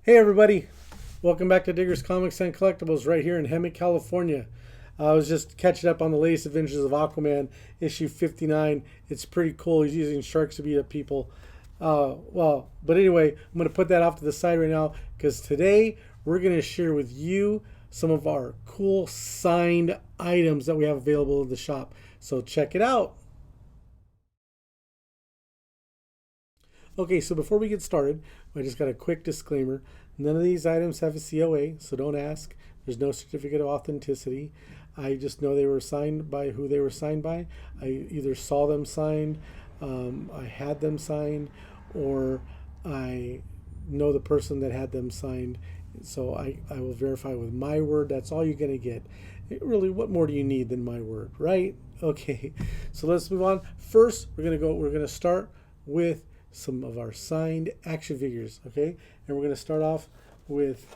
Hey everybody, welcome back to Diggers Comics and Collectibles right here in Hemet, California. I was just catching up on the latest Adventures of Aquaman, issue 59. It's pretty cool. He's using sharks to beat up people. But anyway, I'm going to put that off to the side right now because today we're going to share with you some of our cool signed items that we have available in the shop. So check it out. Okay, so before we get started, I just got a quick disclaimer. None of these items have a COA, so don't ask. There's no certificate of authenticity. I just know they were signed by who they were signed by. I either saw them signed, I had them signed, or I know the person that had them signed. So I will verify with my word. That's all you're going to get. Really, what more do you need than my word, right? Okay, so let's move on. First, we're going to start with some of our signed action figures, okay? And we're going to start off with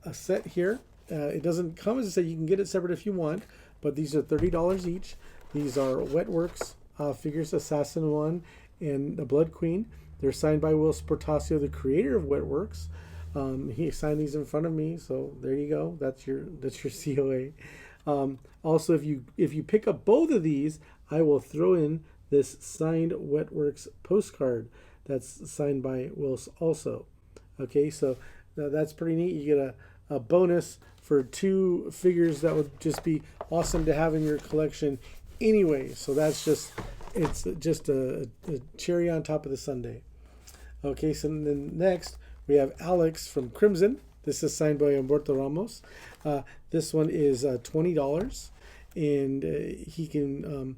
a set here. It doesn't come as a set. You can get it separate if you want, but these are $30 each. These are Wetworks figures, Assassin 1 and the Blood Queen. They're signed by Will Sportasio, the creator of Wetworks. He signed these in front of me, so there you go. That's your COA. Also, if you pick up both of these, I will throw in this signed Wetworks postcard that's signed by Wills also. Okay, so that's pretty neat. You get a bonus for two figures that would just be awesome to have in your collection anyway. So it's just a cherry on top of the sundae. Okay, so then next we have Alex from Crimson. This is signed by Humberto Ramos. This one is $20, and he can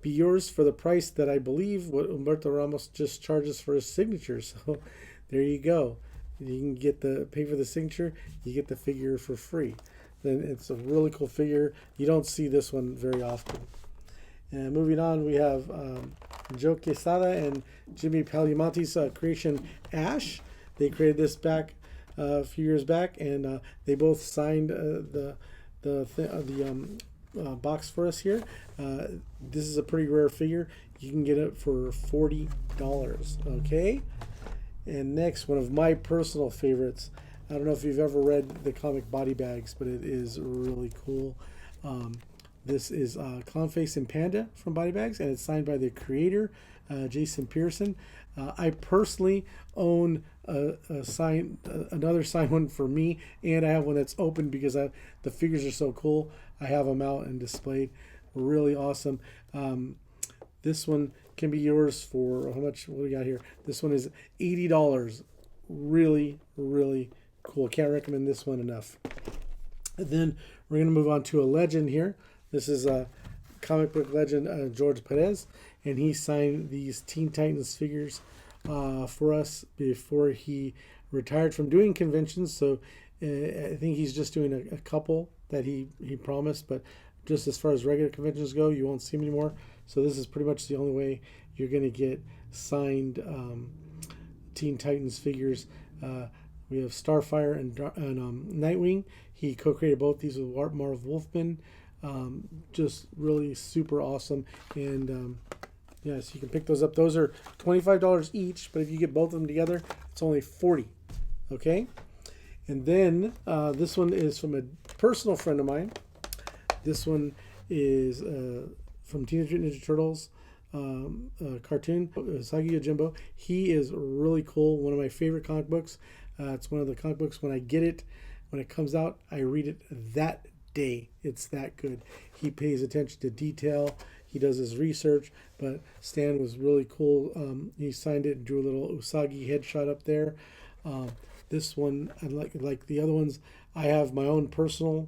be yours for the price that I believe what Humberto Ramos just charges for his signature. So there you go. You can pay for the signature, you get the figure for free. Then it's a really cool figure. You don't see this one very often. And moving on, we have Joe Quesada and Jimmy Palmiotti's creation Ash. They created this back a few years back, and they both signed the box for us here. This is a pretty rare figure. You can get it for $40. Okay. And next, one of my personal favorites. I don't know if you've ever read the comic Body Bags, but it is really cool. This is Clownface and Panda from Body Bags, and it's signed by the creator, Jason Pearson. I personally own another signed one for me, and I have one that's open because the figures are so cool. I have them out and displayed. Really awesome. This one can be yours for how much? What do we got here? This one is $80. Really, really cool. Can't recommend this one enough. And then we're going to move on to a legend here. This is a comic book legend, George Perez, and he signed these Teen Titans figures for us before he retired from doing conventions. So I think he's just doing a couple that he promised, but just as far as regular conventions go, you won't see him anymore. So this is pretty much the only way you're going to get signed Teen Titans figures. We have Starfire and Nightwing. He co-created both these with Marv Wolfman. Just really super awesome. And yes, you can pick those up. Those are $25 each, but if you get both of them together, it's only $40. Okay? And then this one is from a personal friend of mine. This one is from Teenage Mutant Ninja Turtles cartoon, Sagi Yojimbo. He is really cool. One of my favorite comic books. It's one of the comic books when I get it, when it comes out, I read it that day. It's that good. He pays attention to detail. He does his research, but Stan was really cool. He signed it and drew a little Usagi headshot up there. This one, like the other ones, I have my own personal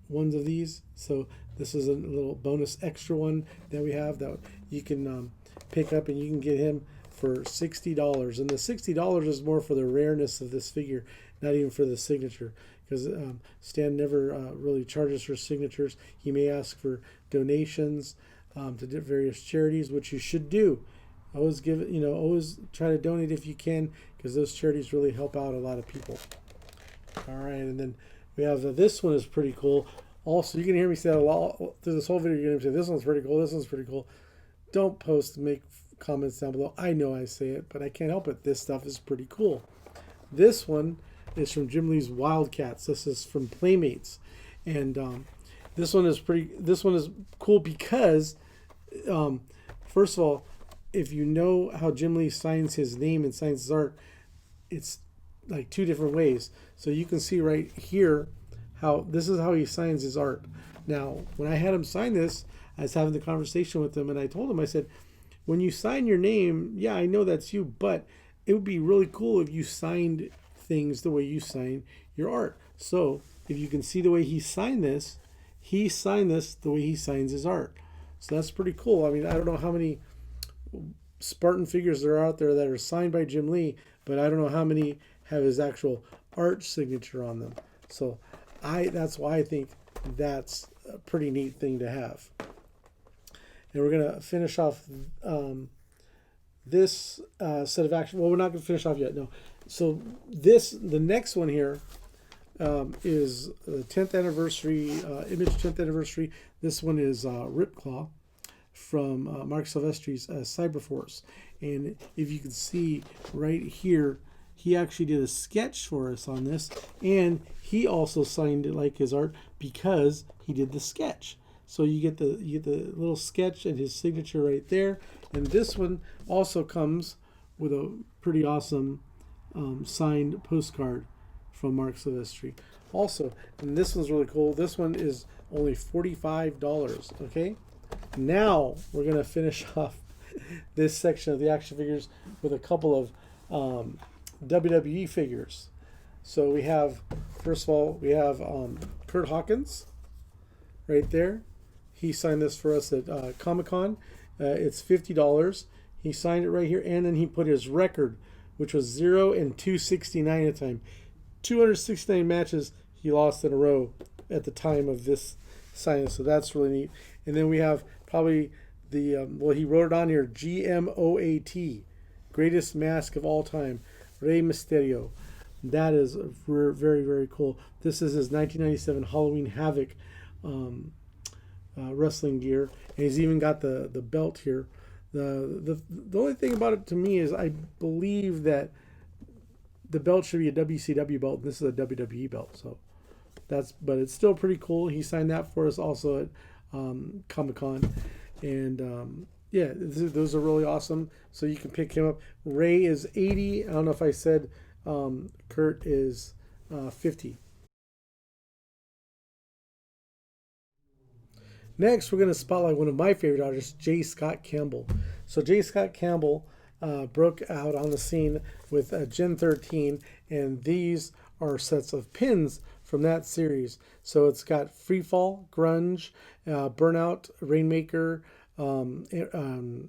ones of these. So this is a little bonus extra one that we have that you can pick up, and you can get him for $60. And the $60 is more for the rareness of this figure, not even for the signature, because Stan never really charges for signatures. He may ask for donations to various charities, which you should do. Always always try to donate if you can, because those charities really help out a lot of people. All right, and then we have this one is pretty cool. Also, you can hear me say that a lot through this whole video. You're going to say, this one's pretty cool, this one's pretty cool. Don't make comments down below. I know I say it, but I can't help it. This stuff is pretty cool. This one is from Jim Lee's Wildcats. This is from Playmates, and this one is pretty. This one is cool because, first of all, if you know how Jim Lee signs his name and signs his art, it's like two different ways. So you can see right here how this is how he signs his art. Now, when I had him sign this, I was having the conversation with him, and I told him, I said, when you sign your name, yeah, I know that's you, but it would be really cool if you signed things the way you sign your art. So if you can see the way he signed this the way he signs his art. So that's pretty cool. I mean, I don't know how many Spartan figures there are out there that are signed by Jim Lee, but I don't know how many have his actual art signature on them. So that's why I think that's a pretty neat thing to have. And we're going to finish off this set of action. Well, we're not going to finish off yet. No. So the next one here is the 10th anniversary, Image 10th anniversary. This one is Ripclaw from Mark Silvestri's Cyberforce. And if you can see right here, he actually did a sketch for us on this, and he also signed it like his art because he did the sketch. So you get the little sketch and his signature right there. And this one also comes with a pretty awesome signed postcard from Mark Silvestri. Also, and this one's really cool. This one is only $45. Okay. Now we're gonna finish off this section of the action figures with a couple of WWE figures. So we have, first of all, we have Kurt Hawkins right there. He signed this for us at Comic-Con. It's $50. He signed it right here, and then he put his record, which was 0 and 269 at the time. 269 matches he lost in a row at the time of this signing, so that's really neat. And then we have probably the, well, he wrote it on here, GMOAT, greatest mask of all time, Rey Mysterio. That is very, very cool. This is his 1997 Halloween Havoc wrestling gear, and he's even got the belt here. The only thing about it to me is I believe that the belt should be a WCW belt, and this is a WWE belt. So but it's still pretty cool. He signed that for us also at Comic-Con, and yeah, those are really awesome. So you can pick him up. Ray is 80. I don't know if I said Kurt is 50. Next, we're going to spotlight one of my favorite artists, J. Scott Campbell. So J. Scott Campbell broke out on the scene with Gen 13, and these are sets of pins from that series. So it's got Freefall, Grunge, Burnout, Rainmaker, and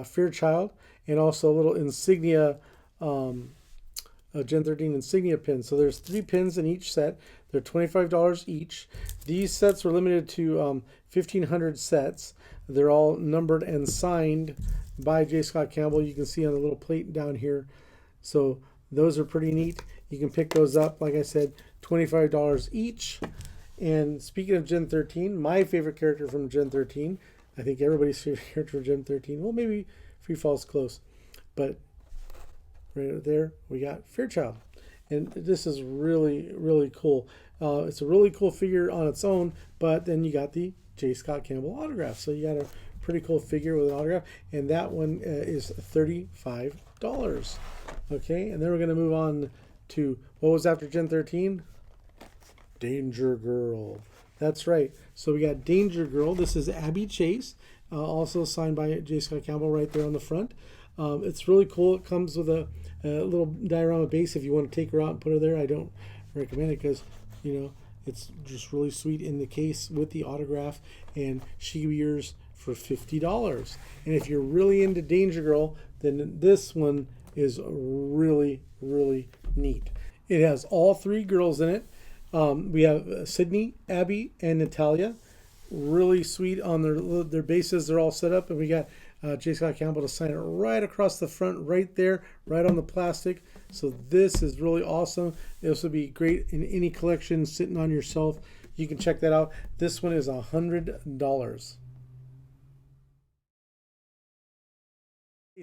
Fairchild, and also a little insignia, Gen 13 insignia pins. So there's 3 pins in each set. They're $25 each. These sets were limited to 1,500 sets. They're all numbered and signed by J. Scott Campbell. You can see on the little plate down here. So those are pretty neat. You can pick those up, like I said, $25 each. And speaking of Gen 13, my favorite character from Gen 13, I think everybody's favorite character from Gen 13, well, maybe Freefall's close, but right there we got Fairchild. And this is really, really cool. It's a really cool figure on its own, but then you got the J. Scott Campbell autograph. So you got a pretty cool figure with an autograph, and that one is $35. Okay, and then we're going to move on to what was after Gen 13? Danger Girl. That's right. So we got Danger Girl. This is Abby Chase, also signed by J. Scott Campbell right there on the front. It's really cool. It comes with a little diorama base if you want to take her out and put her there. I don't recommend it because, you know, it's just really sweet in the case with the autograph, and she can be yours for $50. And if you're really into Danger Girl, then this one is really, really neat. It has all 3 girls in it. We have Sydney, Abby, and Natalia. Really sweet on their bases. They're all set up, and we got J. Scott Campbell to sign it right across the front, right there, right on the plastic. So this is really awesome. This would be great in any collection sitting on your shelf. You can check that out. This one is $100.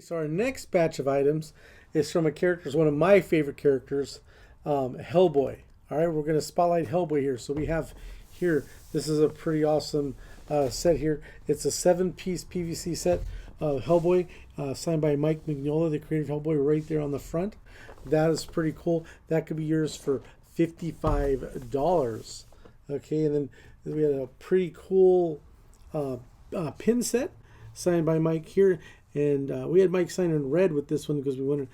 So our next batch of items is from a character, it's one of my favorite characters, Hellboy. All right, we're going to spotlight Hellboy here. So we have here, this is a pretty awesome set here. It's a 7-piece PVC set of Hellboy, signed by Mike Mignola, the creator of Hellboy, right there on the front. That is pretty cool. That could be yours for $55. Okay, and then we had a pretty cool pin set signed by Mike here. And we had Mike sign in red with this one because we wanted,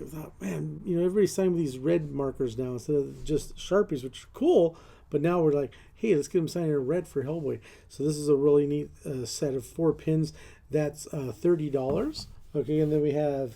thought, man, you know, everybody's signing with these red markers now instead of just Sharpies, which are cool. But now we're like, hey, let's get him signed in red for Hellboy. So this is a really neat set of 4 pins. That's $30. Okay, and then we have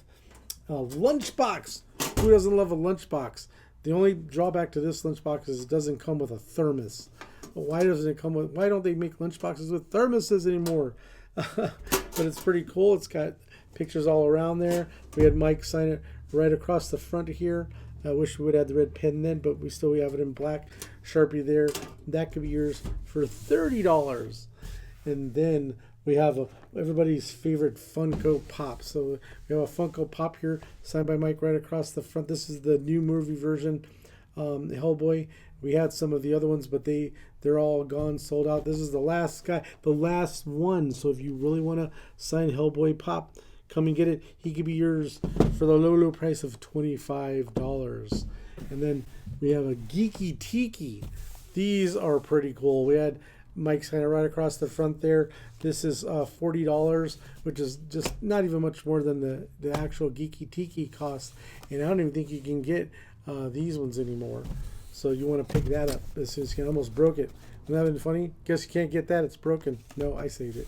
a lunchbox. Who doesn't love a lunchbox? The only drawback to this lunchbox is it doesn't come with a thermos. But why doesn't it come with? Why don't they make lunchboxes with thermoses anymore? But it's pretty cool. It's got pictures all around there. We had Mike sign it right across the front here. I wish we would have the red pen then, but we have it in black Sharpie there. That could be yours for $30. And then we have everybody's favorite Funko Pop. So we have a Funko Pop here, signed by Mike right across the front. This is the new movie version, Hellboy. We had some of the other ones, but they're all gone, sold out. This is the last guy, the last one. So if you really want to sign Hellboy Pop, come and get it. He could be yours for the low price of $25. And then we have a Geeky Tiki. These are pretty cool. We had Mike sign it right across the front there. This is $40, which is just not even much more than the actual Geeky Tiki cost. And I don't even think you can get these ones anymore. So you want to pick that up as soon as you can. Almost broke it. Isn't that been funny? Guess you can't get that. It's broken. No, I saved it.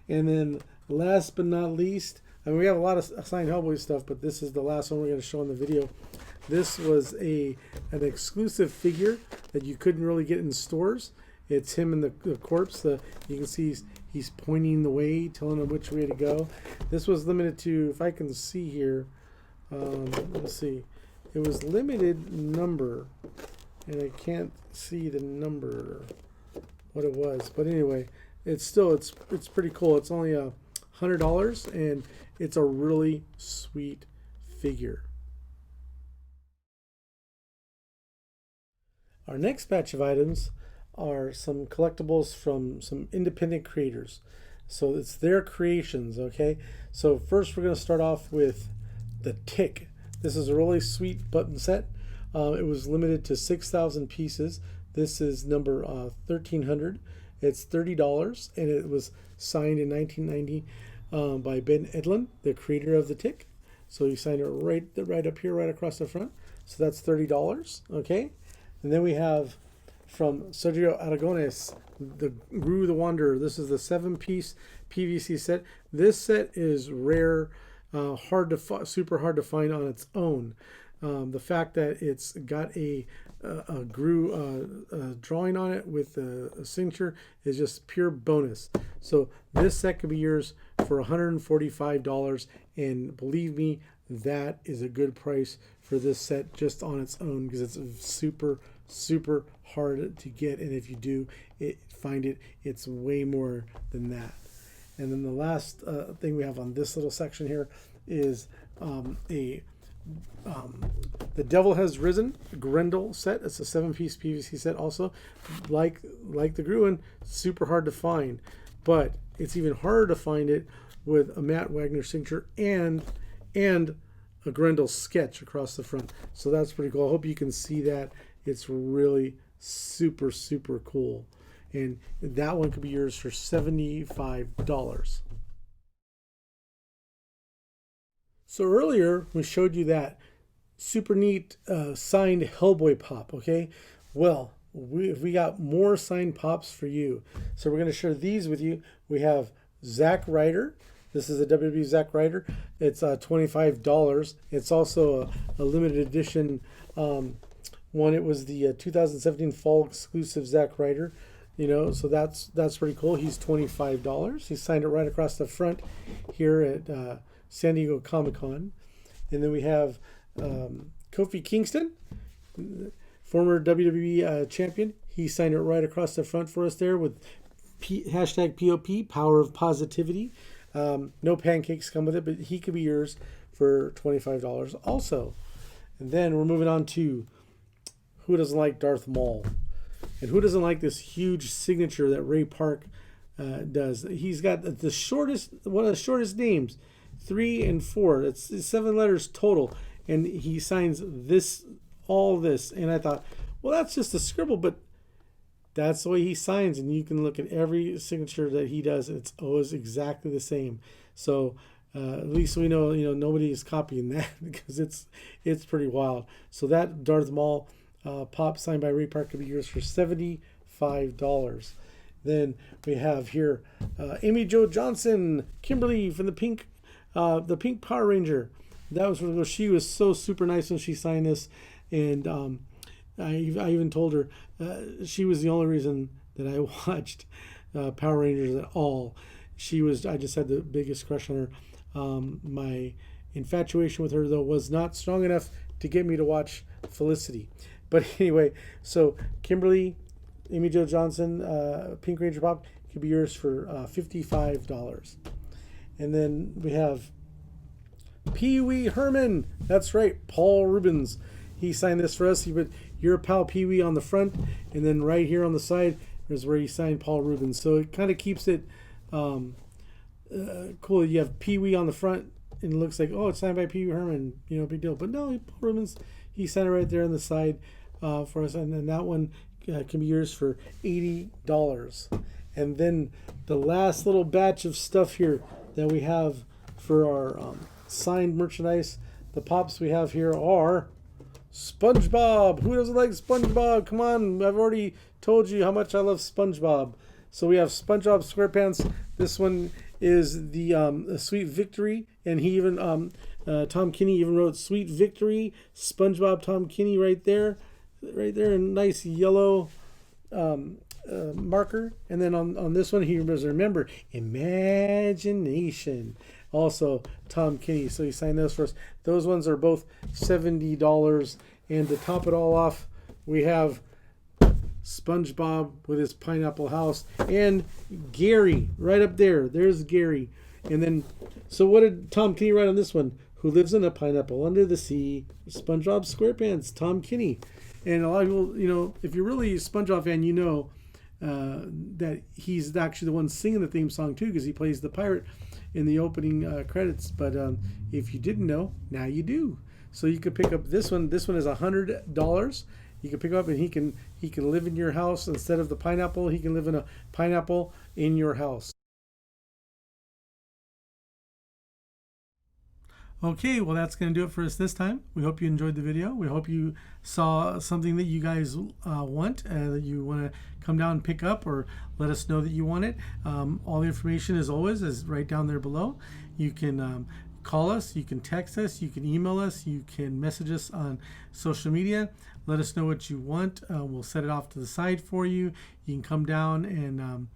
And then last but not least, I mean, we have a lot of signed Hellboy stuff, but this is the last one we're going to show in the video. This was an exclusive figure that you couldn't really get in stores. It's him and the corpse. You can see he's pointing the way, telling him which way to go. This was limited to, if I can see here, let's see. It was limited number, and I can't see the number, what it was. But anyway, it's pretty cool. It's only $100, and it's a really sweet figure. Our next batch of items are some collectibles from some independent creators. So it's their creations, okay? So first we're going to start off with the Tick. This is a really sweet button set. It was limited to 6,000 pieces. This is number 1300. It's $30, and it was signed in 1990 by Ben Edlund, the creator of the Tick. So he signed it right up here, right across the front. So that's $30, okay? And then we have from Sergio Aragones, the Gru the Wanderer. This is the 7-piece PVC set. This set is rare, super hard to find on its own. The fact that it's got a Gru drawing on it with a signature is just pure bonus. So this set could be yours for $145, and believe me, that is a good price for this set just on its own, because it's super hard to get, and if you do find it, it's way more than that. And then the last thing we have on this little section here is the Devil Has Risen Grendel set. It's a 7-piece PVC set, also like the Gruen, super hard to find, but it's even harder to find it with a Matt Wagner signature and a Grendel sketch across the front. So that's pretty cool. I hope you can see that. It's really super cool. And that one could be yours for $75. So earlier we showed you that super neat signed Hellboy pop, okay? Well, we got more signed pops for you. So we're going to share these with you. We have Zack Ryder. This is a WWE Zack Ryder. It's $25. It's also a limited edition one. It was the 2017 fall exclusive Zack Ryder. You know, so that's pretty cool. He's $25. He signed it right across the front here at San Diego Comic-Con. And then we have Kofi Kingston, former WWE champion. He signed it right across the front for us there with hashtag POP, Power of Positivity. No pancakes come with it, but he could be yours for $25 also. And then we're moving on to who doesn't like Darth Maul? And who doesn't like this huge signature that Ray Park does? He's got the shortest, one of the shortest names, 3 and 4. It's 7 letters total. And he signs this, all this. And I thought, well, that's just a scribble, but that's the way he signs. And you can look at every signature that he does. And it's always exactly the same. So at least we know, nobody is copying that because it's pretty wild. So that Darth Maul pop signed by Ray Park could be yours for $75. Then we have here Amy Jo Johnson, Kimberly from the Pink Power Ranger. That was really cool. She was so super nice when she signed this, and I even told her she was the only reason that I watched Power Rangers at all. I just had the biggest crush on her. My infatuation with her, though, was not strong enough to get me to watch Felicity. But anyway, so Kimberly, Amy Jo Johnson, Pink Ranger Pop could be yours for $55. And then we have Pee Wee Herman. That's right, Paul Rubens. He signed this for us. He put your pal Pee Wee on the front, and then right here on the side is where he signed Paul Rubens. So it kind of keeps it cool. You have Pee Wee on the front, and it looks like, oh, it's signed by Pee Wee Herman. Big deal. But no, Paul Rubens, he signed it right there on the side for us, and then that one can be yours for $80. And then the last little batch of stuff here that we have for our signed merchandise, the pops we have here are SpongeBob. Who doesn't like SpongeBob? Come on, I've already told you how much I love SpongeBob. So we have SpongeBob SquarePants. This one is the Sweet Victory, and he even Tom Kenny even wrote Sweet Victory, SpongeBob Tom Kenny right there, in nice yellow marker. And then on this one, he remember Imagination. Also Tom Kenny. So he signed those for us. Those ones are both $70. And to top it all off, we have SpongeBob with his pineapple house and Gary right up there. There's Gary. And then, so what did Tom Kenny write on this one? Who lives in a pineapple under the sea? SpongeBob SquarePants, Tom Kenny. And a lot of people, if you're really a SpongeBob fan, that he's actually the one singing the theme song too, because he plays the pirate in the opening credits. But if you didn't know, now you do. So you could pick up this one. This one is $100. You can pick up, and he can live in your house instead of the pineapple. He can live in a pineapple in your house. Okay, well, that's going to do it for us this time. We hope you enjoyed the video. We hope you saw something that you guys want, that you want to come down and pick up, or let us know that you want it. All the information, as always, is right down there below. You can call us, you can text us, you can email us, you can message us on social media. Let us know what you want. We'll set it off to the side for you. You can come down and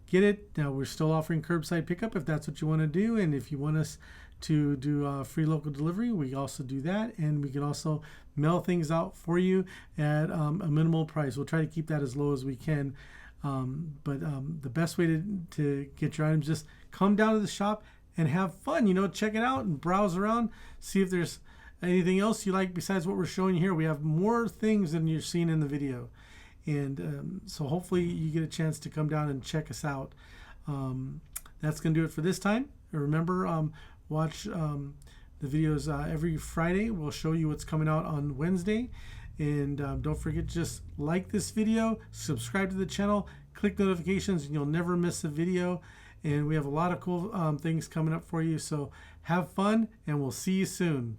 get it. Now, we're still offering curbside pickup if that's what you want to do, and if you want us to do free local delivery, we also do that, and we can also mail things out for you at a minimal price. We'll try to keep that as low as we can, but the best way to get your items, just come down to the shop and have fun. Check it out and browse around, see if there's anything else you like besides what we're showing you here. We have more things than you're seeing in the video, and so hopefully you get a chance to come down and check us out. That's going to do it for this time. Remember, watch the videos every Friday. We'll show you what's coming out on Wednesday. And don't forget, just like this video, subscribe to the channel, click notifications, and you'll never miss a video. And we have a lot of cool things coming up for you. So have fun, and we'll see you soon.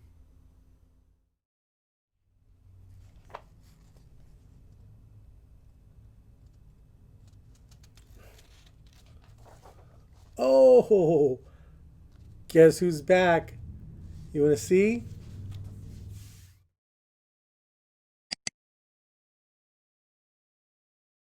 Oh, guess who's back? You want to see?